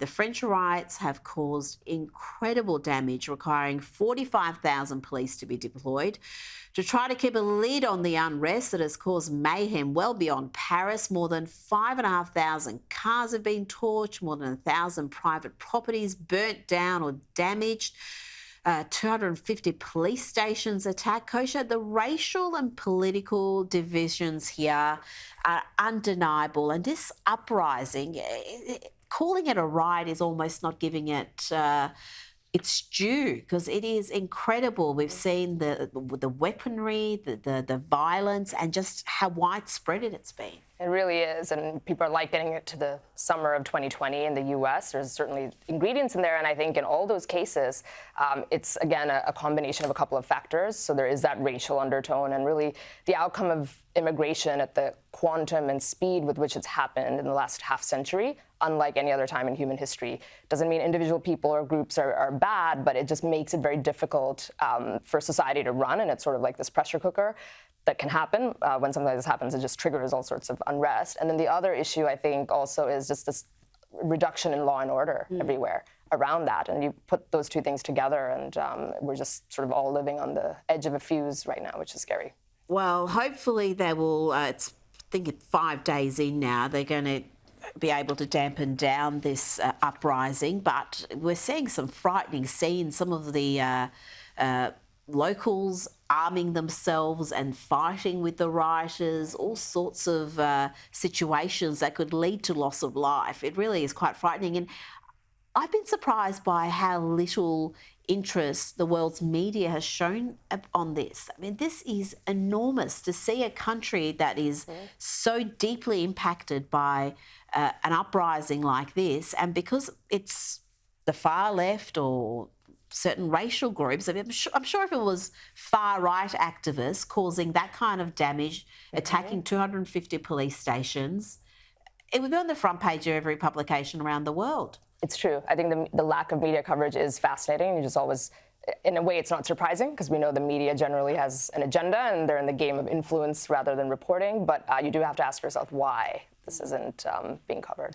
The French riots have caused incredible damage, requiring 45,000 police to be deployed to try to keep a lid on the unrest that has caused mayhem well beyond Paris. More than 5,500 cars have been torched, more than 1,000 private properties burnt down or damaged. 250 police stations attacked. Kosha, the racial and political divisions here are undeniable, and this uprising, calling it a riot is almost not giving it its due, because it is incredible. We've seen the weaponry, the violence, and just how widespread it's been. It really is, and people are likening it to the summer of 2020 in the U.S. There's certainly ingredients in there, and I think in all those cases, it's, again, a combination of a couple of factors. So there is that racial undertone, and really the outcome of immigration at the quantum and speed with which it's happened in the last half century, unlike any other time in human history. Doesn't mean individual people or groups are bad, but it just makes it very difficult for society to run, and it's sort of like this pressure cooker that can happen. When something like this happens, it just triggers all sorts of unrest. And then the other issue, I think, also is just this reduction in law and order everywhere around that. And you put those two things together, and we're just sort of all living on the edge of a fuse right now, which is scary. Well, hopefully they will, I think it's 5 days in now, they're going to be able to dampen down this uprising. But we're seeing some frightening scenes, some of the locals arming themselves and fighting with the rioters, all sorts of situations that could lead to loss of life. It really is quite frightening. And I've been surprised by how little interest the world's media has shown on this. I mean, this is enormous, to see a country that is so deeply impacted by an uprising like this, and because it's the far left or certain racial groups. I mean, I'm sure if it was far-right activists causing that kind of damage, attacking 250 police stations, it would be on the front page of every publication around the world. It's true. I think the lack of media coverage is fascinating. You just always, in a way, it's not surprising, because we know the media generally has an agenda and they're in the game of influence rather than reporting. But you do have to ask yourself why this isn't being covered.